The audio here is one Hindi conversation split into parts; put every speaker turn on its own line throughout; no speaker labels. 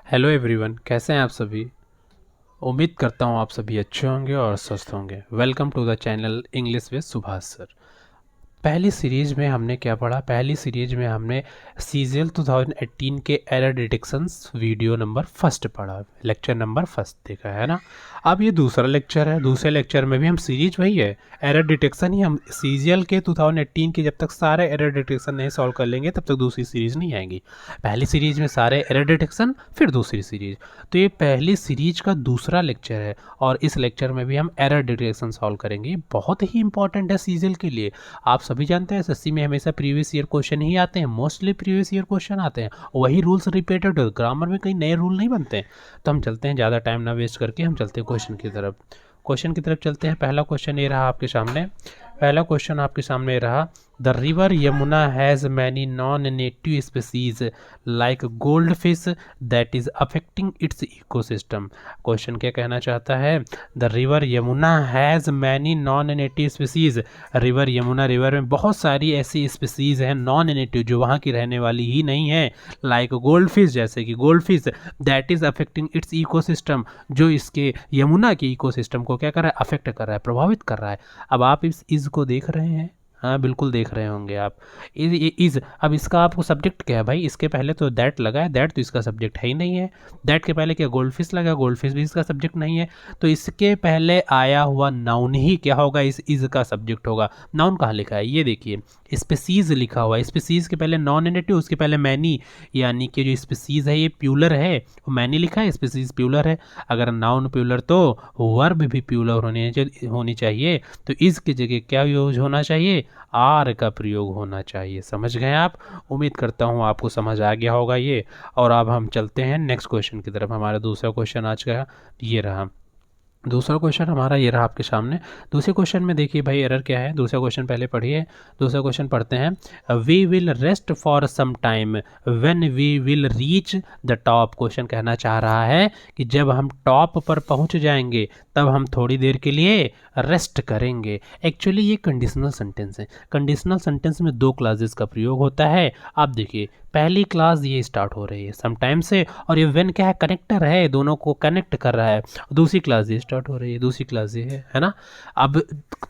हेलो एवरीवन, कैसे हैं आप सभी। उम्मीद करता हूँ आप सभी अच्छे होंगे और स्वस्थ होंगे। Welcome to the channel English with Subhash sir. पहली सीरीज में हमने क्या पढ़ा? पहली सीरीज में हमने सीजीएल 2018 के error detections video number first पढ़ा, लेक्चर नंबर फर्स्ट देखा है ना। अब ये दूसरा लेक्चर है। दूसरे लेक्चर में भी हम सीरीज वही है, एरर डिटेक्शन ही। हम सीजीएल के 2018 के जब तक सारे एरर डिटेक्शन नहीं सॉल्व कर लेंगे तब तक दूसरी सीरीज नहीं आएगी। पहली सीरीज में सारे एरर डिटेक्शन, फिर दूसरी सीरीज। तो ये पहली सीरीज का दूसरा लेक्चर है और इस लेक्चर में भी हम एरर डिटेक्शन सॉल्व करेंगे। बहुत ही इंपॉर्टेंट है सीजीएल के लिए। आप सभी जानते हैं एसएससी में हमेशा प्रीवियस ईयर क्वेश्चन ही आते हैं, मोस्टली प्रीवियस ईयर क्वेश्चन आते हैं, वही रूल्स रिपीटेड। ग्रामर में कई नए रूल नहीं बनते हैं। तो हम चलते हैं, ज़्यादा टाइम ना वेस्ट करके हम चलते हैं क्वेश्चन की तरफ। क्वेश्चन की तरफ चलते हैं। पहला क्वेश्चन ये रहा आपके सामने। पहला क्वेश्चन आपके सामने रहा, the river Yamuna has many non native species like gold fish that is affecting it's ecosystem. Question क्या कहना चाहता है? The river Yamuna has many non native species. River Yamuna, river में बहुत सारी ऐसी स्पीसीज हैं नॉन नेटिव, जो वहाँ की रहने वाली ही नहीं है। लाइक गोल्ड फिश, जैसे कि gold fish, that is affecting it's ecosystem, जो इसके यमुना के इकोसिस्टम को क्या कर रहा है? अफेक्ट कर रहा है, प्रभावित कर रहा है। अब आप इस को देख रहे हैं, हाँ बिल्कुल देख रहे होंगे आप। इज अब इसका आपको सब्जेक्ट क्या है भाई? इसके पहले तो दैट लगा है, दैट तो इसका सब्जेक्ट है ही नहीं है। दैट के पहले क्या गोल्ड फिश लगा? गोल्ड फिश भी इसका सब्जेक्ट नहीं है। तो इसके पहले आया हुआ नाउन ही क्या होगा? इज का सब्जेक्ट होगा। नाउन कहाँ लिखा है? ये देखिए, स्पीसीज लिखा हुआ है। स्पीसीज के पहले नॉन नेटिव, उसके पहले मैनी, यानी कि जो स्पीसीज है ये प्यूलर है। मैनी लिखा है, स्पीसीज प्यूलर है। अगर नाउन प्यूलर तो वर्ब भी प्यूलर होनी चाहिए। तो इस की जगह क्या यूज होना चाहिए? आर का प्रयोग होना चाहिए। समझ गए आप? उम्मीद करता हूँ आपको समझ आ गया होगा ये। और अब हम चलते हैं नेक्स्ट क्वेश्चन की तरफ। हमारा दूसरा क्वेश्चन आज का ये रहा। दूसरा क्वेश्चन हमारा ये रहा आपके सामने। दूसरे क्वेश्चन में देखिए भाई एरर क्या है। दूसरा क्वेश्चन पहले पढ़िए। दूसरा क्वेश्चन पढ़ते हैं। We will rest for some time when we will reach the top. Question कहना चाह रहा है कि जब हम टॉप पर पहुंच जाएंगे तब हम थोड़ी देर के लिए रेस्ट करेंगे। एक्चुअली ये कंडीशनल सेंटेंस है। कंडीशनल सेंटेंस में दो क्लासेस का प्रयोग होता है। आप देखिए, पहली क्लास ये स्टार्ट हो रही है सम टाइम से, और ये व्हेन क्या है? कनेक्टर है, दोनों को कनेक्ट कर रहा है। दूसरी क्लास ये स्टार्ट हो रही है, दूसरी क्लास ये है ना। अब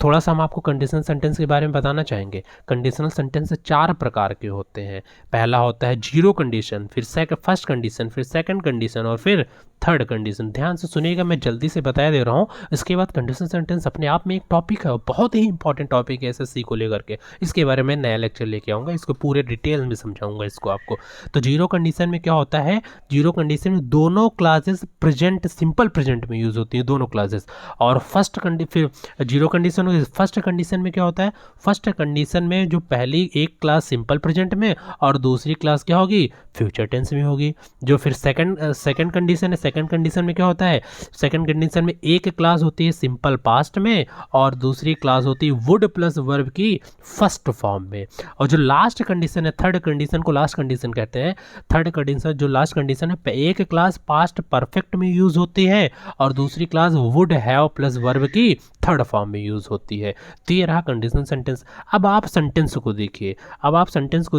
थोड़ा सा हम आपको कंडीशनल सेंटेंस के बारे में बताना चाहेंगे। कंडीशनल सेंटेंस चार प्रकार के होते हैं। पहला होता है जीरो कंडीशन, फिर फर्स्ट कंडीशन, फिर सेकंड कंडीशन और फिर थर्ड कंडीशन। ध्यान से सुनिएगा, मैं जल्दी से बता दे रहा हूँ। इसके बाद कंडीशनल सेंटेंस अपने आप में एक टॉपिक है, बहुत ही इंपॉर्टेंट टॉपिक है एसएससी को लेकर के। इसके बारे में नया लेक्चर लेके आऊँगा, इसको पूरे डिटेल में समझाऊंगा इसको आपको। तो जीरो कंडीशन में क्या होता है? जीरो कंडीशन में दोनों क्लासेस प्रेजेंट, सिंपल प्रेजेंट में यूज होती है दोनों क्लासेस। और फिर जीरो कंडीशन, फर्स्ट कंडीशन में क्या होता है? फर्स्ट कंडीशन में जो पहली एक क्लास सिंपल प्रेजेंट में और दूसरी क्लास क्या होगी? फ्यूचर टेंस में होगी। जो फिर सेकंड कंडीशन है, सेकंड कंडीशन में क्या होता है? सेकंड कंडीशन में एक क्लास होती है सिंपल पास्ट में और दूसरी क्लास होती है वुड प्लस वर्ब की फर्स्ट फॉर्म में। और जो लास्ट कंडीशन है, थर्ड कंडीशन को लास्ट कंडीशन कहते हैं। थर्ड कंडीशन, जो लास्ट कंडीशन है, एक क्लास पास्ट परफेक्ट में यूज होती है और दूसरी class would have plus verb की थर्ड फॉर्म में यूज होती है। तो ये रहा कंडीशनल सेंटेंस। अब आप सेंटेंस को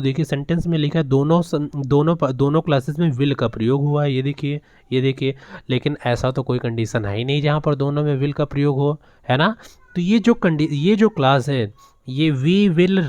देखिए। सेंटेंस में लिखा है दोनों क्लासेस में विल का प्रयोग हुआ है। ये देखिए, लेकिन ऐसा तो कोई कंडीशन है ही नहीं जहाँ पर दोनों में विल का प्रयोग हो, है ना। तो ये जो क्लास है, ये we will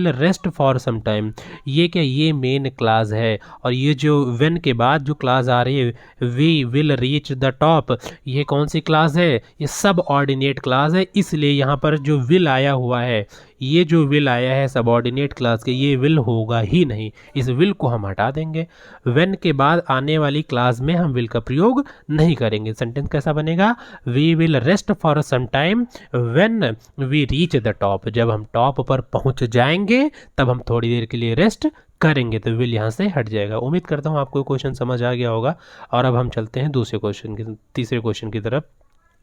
rest for some time, ये क्या? ये मेन क्लास है। और ये जो व्हेन के बाद जो क्लास आ रही है, we will reach the top, ये कौन सी क्लास है? ये सब ऑर्डिनेट क्लास है। इसलिए यहाँ पर जो विल आया हुआ है, ये जो विल आया है सबऑर्डिनेट क्लास के, ये विल होगा ही नहीं। इस विल को हम हटा देंगे। व्हेन के बाद आने वाली क्लास में हम विल का प्रयोग नहीं करेंगे। सेंटेंस कैसा बनेगा? We will rest for some time when we reach the top. जब हम टॉप पर पहुंच जाएंगे तब हम थोड़ी देर के लिए रेस्ट करेंगे, तो विल यहाँ से हट जाएगा। उम्मीद करता हूँ आपको क्वेश्चन समझ आ गया होगा। और अब हम चलते हैं तीसरे क्वेश्चन की तरफ।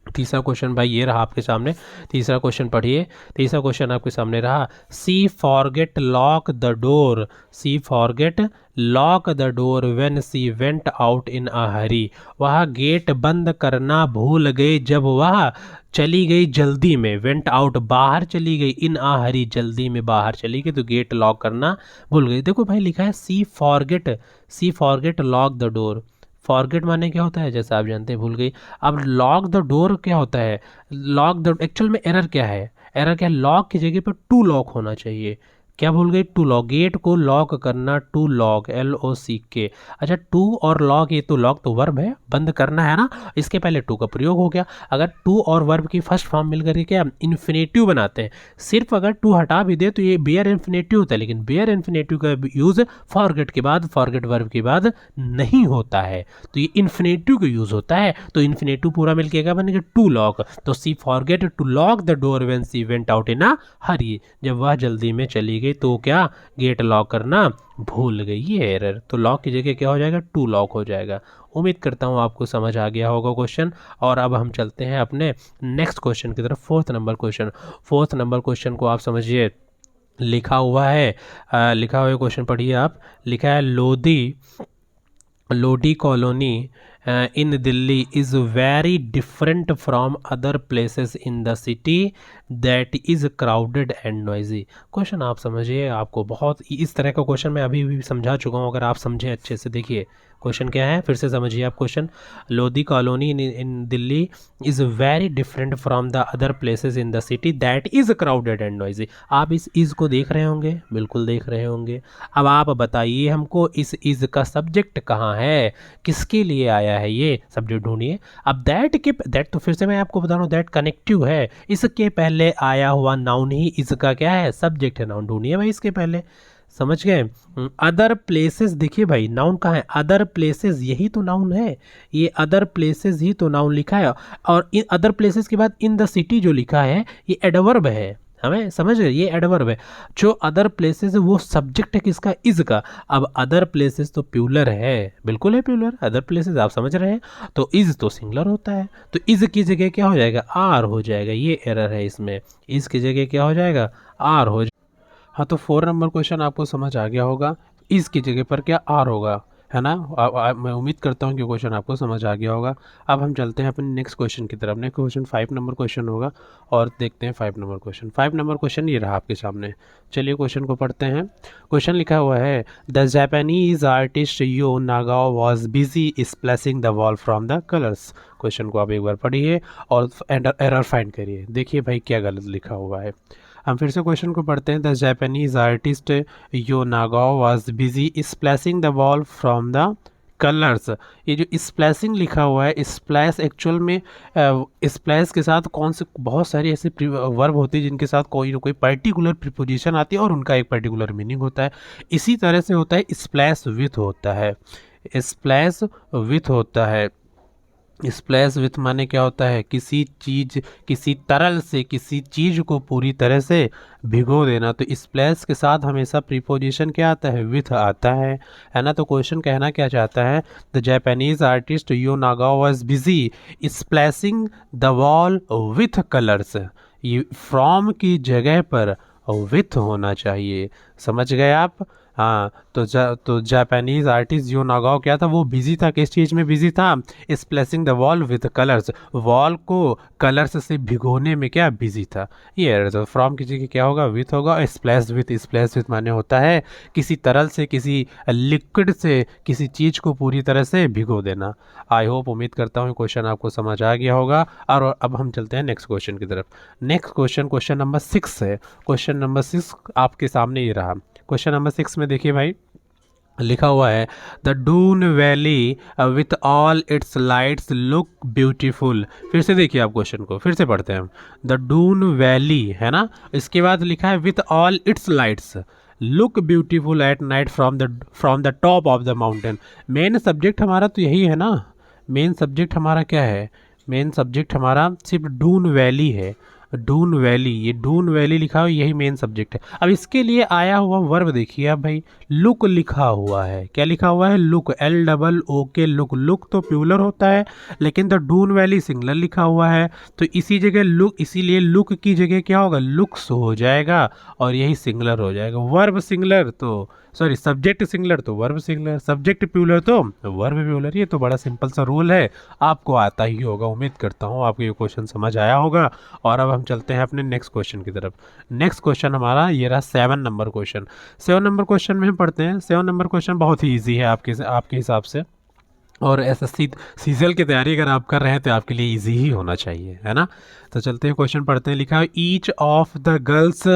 तीसरा क्वेश्चन भाई ये रहा आपके सामने। तीसरा क्वेश्चन पढ़िए। तीसरा क्वेश्चन आपके सामने रहा, she forget lock the door, she forget lock the door when she went out in a hurry. वह गेट बंद करना भूल गई जब वह चली गई जल्दी में। वेंट आउट बाहर चली गई, इन अ हरी जल्दी में बाहर चली गई, तो गेट लॉक करना भूल गई। देखो भाई लिखा है she forget lock the door. Forget माने क्या होता है, जैसा आप जानते हैं भूल गई। अब लॉक द डोर क्या होता है, लॉक द एक्चुअल में एरर क्या है, एरर क्या है, लॉक की जगह पर टू लॉक होना चाहिए। क्या भूल गई, टू लॉक, गेट को लॉक करना, टू लॉक LOCK। अच्छा टू और लॉक, ये तो लॉक तो वर्ब है, बंद करना है ना, इसके पहले टू का प्रयोग हो गया। अगर टू और वर्ब की फर्स्ट फॉर्म मिलकर के क्या इन्फिनेटिव बनाते हैं। सिर्फ अगर टू हटा भी दे तो ये बेयर इन्फिनेटिव होता है, लेकिन बेयर इन्फिनेटिव का यूज फॉरगेट के बाद, फॉरगेट वर्ब के बाद नहीं होता है, तो ये इन्फिनेटिव का यूज होता है। तो इन्फिनेटिव पूरा मिलकर क्या बनेगा, टू लॉक। तो she forget to lock the door when she went out in a hurry. जब वह जल्दी में चली गई तो क्या गेट लॉक करना भूल गई, ये एरर। तो लॉक की जगह क्या हो जाएगा, टू लॉक हो जाएगा। उम्मीद करता हूँ आपको समझ आ गया होगा क्वेश्चन। और अब हम चलते हैं अपने नेक्स्ट क्वेश्चन की तरफ, fourth number question. Fourth number question को आप समझिए, लिखा हुआ है, लिखा हुआ क्वेश्चन पढ़िए आप। लिखा है Lodi colony in Delhi is very different from other places in the city that is crowded and noisy। Question आप समझिए, आपको बहुत इस तरह का क्वेश्चन मैं अभी भी समझा चुका हूँ, अगर आप समझें अच्छे से। देखिए क्वेश्चन क्या है, फिर से समझिए आप question. Lodhi colony in Delhi is very different from the other places in the city that is crowded and noisy. आप इस इज़ को देख रहे होंगे, बिल्कुल देख रहे होंगे। अब आप बताइए हमको इस इज़ का सब्जेक्ट कहाँ है, किसके लिए आया है, ये सब्जेक्ट ढूंढिए। अब दैट तो फिर से मैं आपको बता रहा हूँ, दैट कनेक्टिव है, इसके पहले आया हुआ नाउन ही इसका क्या है, सब्जेक्ट है। नाउन ढूंढिए भाई इसके पहले, समझ गए। अदर प्लेसेस, देखिए भाई नाउन कहाँ है, अदर प्लेसेस, यही तो नाउन है, ये अदर प्लेसेस ही तो नाउन लिखा है। और इन अदर प्लेसेस के बाद इन द सिटी जो लिखा है ये एडवर्ब है, हमें समझ रहे, ये एडवर्ब है। जो अदर प्लेसेस है वो सब्जेक्ट है किसका, इज का। अब अदर प्लेसेस तो प्यूलर है, बिल्कुल है प्यूलर, अदर प्लेसेस आप समझ रहे हैं, तो इज तो सिंगुलर होता है, तो इज की जगह क्या हो जाएगा, आर हो जाएगा। ये एरर है इसमें, इज की जगह क्या हो जाएगा, आर हो जाएगा। हाँ तो 4 नंबर क्वेश्चन आपको समझ आ गया होगा, इस की जगह पर क्या आर होगा, है ना। मैं उम्मीद करता हूँ कि क्वेश्चन आपको समझ आ गया होगा। अब हम चलते हैं अपने नेक्स्ट क्वेश्चन की तरफ। नेक्स्ट क्वेश्चन 5 नंबर क्वेश्चन होगा, और देखते हैं 5 नंबर क्वेश्चन। 5 नंबर क्वेश्चन ये रहा आपके सामने, चलिए क्वेश्चन को पढ़ते हैं। क्वेश्चन लिखा हुआ है, the Japanese artist Yo Nagao was busy splashing the wall from the colours. Question को आप एक बार पढ़िए और एरर फाइंड करिए, देखिए भाई क्या गलत लिखा हुआ है। हम फिर से क्वेश्चन को पढ़ते हैं। The Japanese artist Yo Nagao was busy splashing the wall from the colours. ये जो स्प्लैशिंग लिखा हुआ है, स्प्लैश एक्चुअल में स्प्लैश के साथ कौन से बहुत सारी ऐसे वर्ब होती है जिनके साथ कोई ना कोई पर्टिकुलर प्रीपोजिशन आती है और उनका एक पर्टिकुलर मीनिंग होता है। इसी तरह से होता है स्प्लैश विथ होता है, स्प्लैश विथ होता है। स्प्लैश विथ माने क्या होता है, किसी चीज, किसी तरल से किसी चीज को पूरी तरह से भिगो देना। तो स्प्लैश के साथ हमेशा प्रीपोजिशन क्या आता है, विथ आता है ना। तो क्वेश्चन कहना क्या चाहता है, the Japanese artist Yo Nagao was busy splashing the wall with colours. ये फ्रॉम की जगह पर विथ होना चाहिए, समझ गए आप। हाँ तो जापानीज आर्टिस्ट यो नागाओ क्या था, वो बिजी था, किस चीज़ में बिजी था, splashing the wall with colours, wall को कलर्स से भिगोने में क्या बिजी था। ये तो फ्रॉम की जगह क्या होगा, विथ होगा। स्प्लैश विथ माने होता है किसी तरल से, किसी लिक्विड से किसी चीज़ को पूरी तरह से भिगो देना। आई होप, उम्मीद करता हूँ क्वेश्चन आपको समझ आ गया होगा। और अब हम चलते हैं नेक्स्ट क्वेश्चन की तरफ। नेक्स्ट क्वेश्चन नंबर 6 है। क्वेश्चन नंबर 6 आपके सामने ये रहा। क्वेश्चन नंबर 6 में देखिए भाई, लिखा हुआ है, the Doon valley with all its lights look beautiful. फिर से देखिए आप क्वेश्चन को, फिर से पढ़ते हैं हम। द डून वैली है ना, इसके बाद लिखा है with all its lights look beautiful at night from the top of the mountain. Main subject हमारा तो यही है ना, मेन सब्जेक्ट हमारा क्या है, मेन सब्जेक्ट हमारा सिर्फ डून वैली है। डून वैली, ये डून वैली लिखा हुआ यही मेन सब्जेक्ट है। अब इसके लिए आया हुआ वर्ब देखिए आप भाई, लुक लिखा हुआ है, क्या लिखा हुआ है, लुक, LOOK लुक। लुक तो प्लूरल होता है लेकिन तो डून वैली सिंगुलर लिखा हुआ है, तो इसी जगह लुक, इसीलिए लुक की जगह क्या होगा, लुक्स हो जाएगा और यही सिंगुलर हो जाएगा। वर्ब सिंगुलर तो सॉरी सब्जेक्ट सिंगुलर तो वर्ब सिंगुलर, सब्जेक्ट प्लूरल तो वर्ब प्लूरल। ये तो बड़ा सिंपल सा रूल है, आपको आता ही होगा। उम्मीद करता हूँ आपको ये क्वेश्चन समझ आया होगा। और अब हम चलते हैं अपने नेक्स्ट क्वेश्चन की तरफ। नेक्स्ट क्वेश्चन हमारा ये रहा 7 नंबर क्वेश्चन। 7 नंबर क्वेश्चन में हम पढ़ते हैं। 7 नंबर क्वेश्चन बहुत ही ईजी है आपके हिसाब से, और SSC सीजल की तैयारी अगर आप कर रहे हैं तो आपके लिए इजी ही होना चाहिए, है ना। तो चलते हैं, क्वेश्चन पढ़ते हैं। लिखा है each of the girls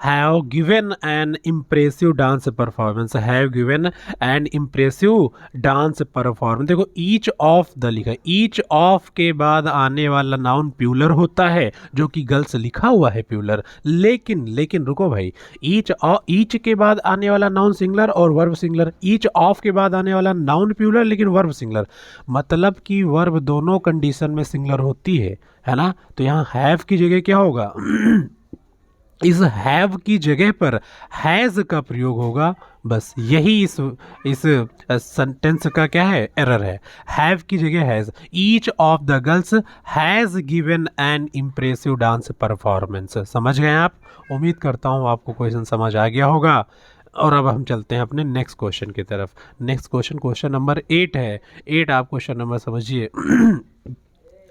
have given an impressive dance performance, have given an impressive dance performance. देखो ईच ऑफ द लिखा है, ईच ऑफ के बाद आने वाला नाउन प्यूलर होता है, जो कि गर्ल्स लिखा हुआ है प्यूलर, लेकिन रुको भाई, ईच के बाद आने वाला नाउन सिंगुलर और वर्ब सिंगुलर, ईच ऑफ के बाद आने वाला नाउन प्यूलर लेकिन वर्ब सिंगुलर, मतलब कि वर्ब दोनों कंडीशन में सिंगुलर होती है ना। तो यहाँ हैव की जगह क्या होगा इस हैव की जगह पर हैज़ का प्रयोग होगा। बस यही इस सेंटेंस का क्या है, एरर है। हैव की जगह has. Each of the girls has given an impressive dance performance. समझ गए आप? उम्मीद करता हूँ आपको क्वेश्चन समझ आ गया होगा। और अब हम चलते हैं अपने नेक्स्ट क्वेश्चन की तरफ। नेक्स्ट क्वेश्चन नंबर 8 है। 8 आप क्वेश्चन नंबर समझिए।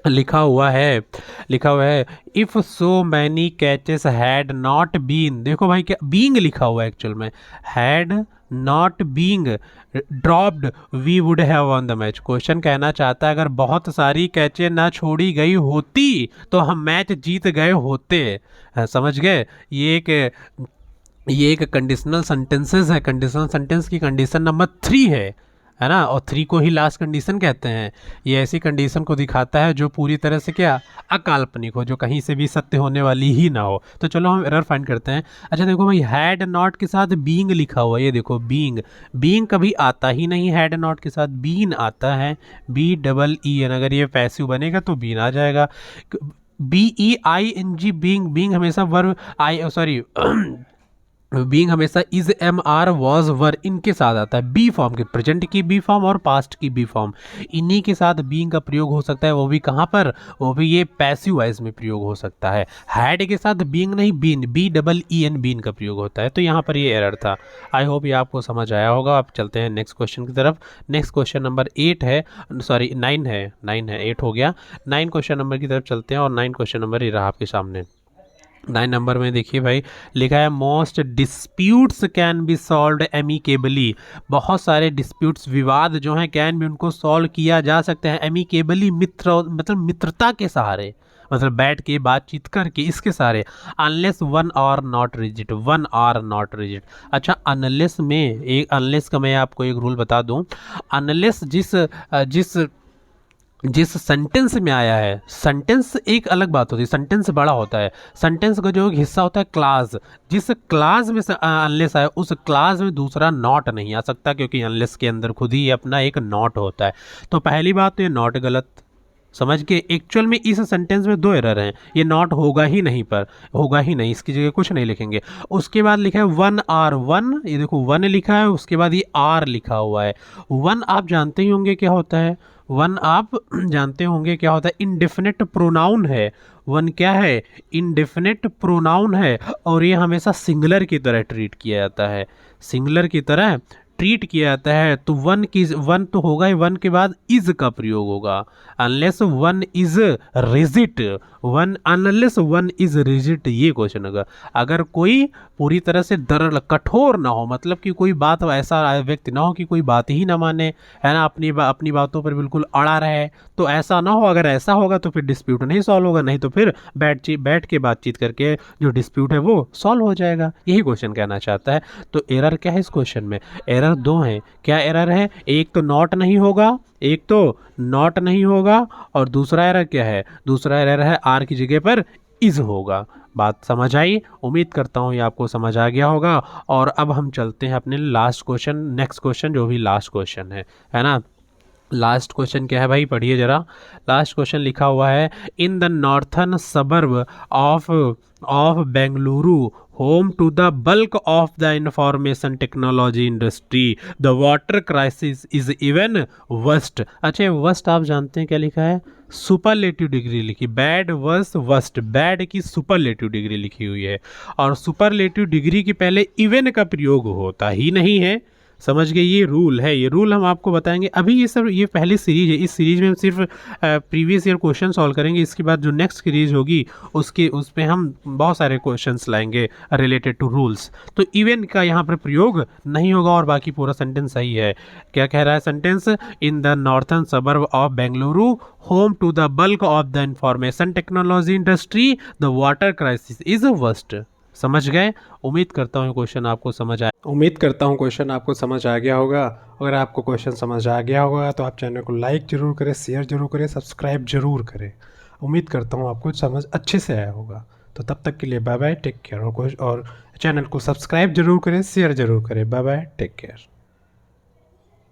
लिखा हुआ है if so many catches had not been, देखो भाई क्या बीइंग लिखा हुआ है एक्चुअल में, had not being dropped we would have won the match. Question कहना चाहता है अगर बहुत सारी कैचे ना छोड़ी गई होती तो हम मैच जीत गए होते। समझ गए? ये एक कंडीशनल सेंटेंसेस है। कंडीशनल सेंटेंस की कंडीशन नंबर 3 है ना, और 3 को ही लास्ट कंडीशन कहते हैं। ये ऐसी कंडीशन को दिखाता है जो पूरी तरह से क्या, अकाल्पनिक हो, जो कहीं से भी सत्य होने वाली ही ना हो। तो चलो हम एरर फाइंड करते हैं। अच्छा देखो भाई, हैड नॉट के साथ बीइंग लिखा हुआ है, ये देखो बीइंग कभी आता ही नहीं, हैड नॉट के साथ बीन आता है, BEEN। अगर ये पैसिव बनेगा तो बीन आ जाएगा। BEING बीइंग हमेशा वर्ब बीइंग हमेशा इज, MR, वॉज, वर इनके साथ आता है। बी फॉर्म के, प्रेजेंट की बी फॉर्म और पास्ट की बी फॉर्म, इन्हीं के साथ बीइंग का प्रयोग हो सकता है। वो भी कहाँ पर, वो भी ये पैसिव वॉइस में प्रयोग हो सकता है। हैड के साथ बीइंग नहीं, बीन, BEEN बीन का प्रयोग होता है। तो यहाँ पर ये एरर था। आई होप ये आपको समझ आया होगा। आप चलते हैं नेक्स्ट क्वेश्चन की तरफ। नेक्स्ट क्वेश्चन नंबर 8 है, सॉरी 9 है, 8 हो गया। 9 क्वेश्चन नंबर की तरफ चलते हैं, और 9 क्वेश्चन नंबर ये रहा आपके सामने। 9 नंबर में देखिए भाई, लिखा है most disputes can be solved amicably. बहुत सारे डिस्प्यूट्स, विवाद जो हैं, कैन भी उनको सॉल्व किया जा सकते हैं एमिकेबली, मतलब मित्रता के सहारे, मतलब बैठ के बातचीत करके, इसके सारे। Unless one are not rigid, one are not rigid. अच्छा अनलेस में एक, अनलेस का मैं आपको एक रूल बता दूं। अनलेस जिस सेंटेंस में आया है, सेंटेंस एक अलग बात होती है, सेंटेंस बड़ा होता है। सेंटेंस का जो एक हिस्सा होता है क्लास, जिस क्लास में अनलेस आया उस क्लास में दूसरा नॉट नहीं आ सकता, क्योंकि अनलेस के अंदर खुद ही अपना एक नॉट होता है। तो पहली बात तो ये नॉट गलत समझ के, एक्चुअल में इस सेंटेंस में 2 एरर हैं। ये नॉट होगा ही नहीं, पर होगा ही नहीं, इसकी जगह कुछ नहीं लिखेंगे। उसके बाद लिखा है वन आर, वन, ये देखो वन लिखा है, उसके बाद ये आर लिखा हुआ है। वन आप जानते ही होंगे क्या होता है, वन आप जानते होंगे क्या होता है, इनडेफिनेट प्रोनाउन है। वन क्या है, इनडेफिनेट प्रोनाउन है, और ये हमेशा सिंगुलर की तरह ट्रीट किया जाता है, सिंगुलर की तरह ट्रीट किया जाता है। तो वन तो होगा ही, वन के बाद इज का प्रयोग होगा। Unless one is rigid, unless one is rigid, ये क्वेश्चन होगा। अगर कोई पूरी तरह से दरल, कठोर ना हो, मतलब कि कोई बात ऐसा व्यक्ति ना हो कि कोई बात ही ना माने, है ना, अपनी बातों पर बिल्कुल अड़ा रहे, तो ऐसा ना हो। अगर ऐसा होगा तो फिर डिस्प्यूट नहीं सॉल्व होगा, नहीं तो फिर बैठ के बातचीत करके जो डिस्प्यूट है वो सॉल्व हो जाएगा। यही क्वेश्चन कहना चाहता है। तो एरर क्या है इस क्वेश्चन में? एरर 2 हैं। क्या एरर है? एक तो नॉट नहीं होगा, और दूसरा एरर क्या है? दूसरा एरर है आर की जगह पर इज होगा। बात समझ आई? उम्मीद करता हूँ ये आपको समझ आ गया होगा। और अब हम चलते हैं अपने लास्ट क्वेश्चन, नेक्स्ट क्वेश्चन, जो भी लास्ट क्वेश्चन है ना। लास्ट क्वेश्चन क्या है भाई, पढ़िए जरा। लास्ट क्वेश्चन लिखा हुआ है, in the northern suburb of of Bengaluru, home to the bulk of the information technology industry, the water crisis is even worst. अच्छा, वर्स्ट आप जानते हैं क्या लिखा है? सुपरलेटिव डिग्री लिखी, बैड वर्स वर्स्ट, बैड की सुपरलेटिव डिग्री लिखी हुई है। और सुपरलेटिव डिग्री के पहले इवन का प्रयोग होता ही नहीं है, समझ गए? ये रूल है, ये रूल हम आपको बताएंगे अभी। ये सब, ये पहली सीरीज है, इस सीरीज में हम सिर्फ प्रीवियस ईयर क्वेश्चन सॉल्व करेंगे। इसके बाद जो नेक्स्ट सीरीज होगी उस पे हम बहुत सारे क्वेश्चंस लाएंगे रिलेटेड टू रूल्स। तो इवन का यहाँ पर प्रयोग नहीं होगा और बाकी पूरा सेंटेंस सही है। क्या कह रहा है sentence? In the northern suburb of Bengaluru, home to the bulk of the information technology industry, the water crisis is worst. समझ गए? उम्मीद करता हूँ क्वेश्चन आपको समझ आया, उम्मीद करता हूँ क्वेश्चन आपको समझ आ गया होगा। अगर आपको क्वेश्चन समझ आ गया होगा तो आप चैनल को लाइक जरूर करें, शेयर जरूर करें, सब्सक्राइब जरूर करें। उम्मीद करता हूँ आपको समझ अच्छे से आया होगा। तो तब तक के लिए बाय बाय, टेक केयर। और चैनल को सब्सक्राइब जरूर करें, शेयर जरूर करें। Bye bye, take care.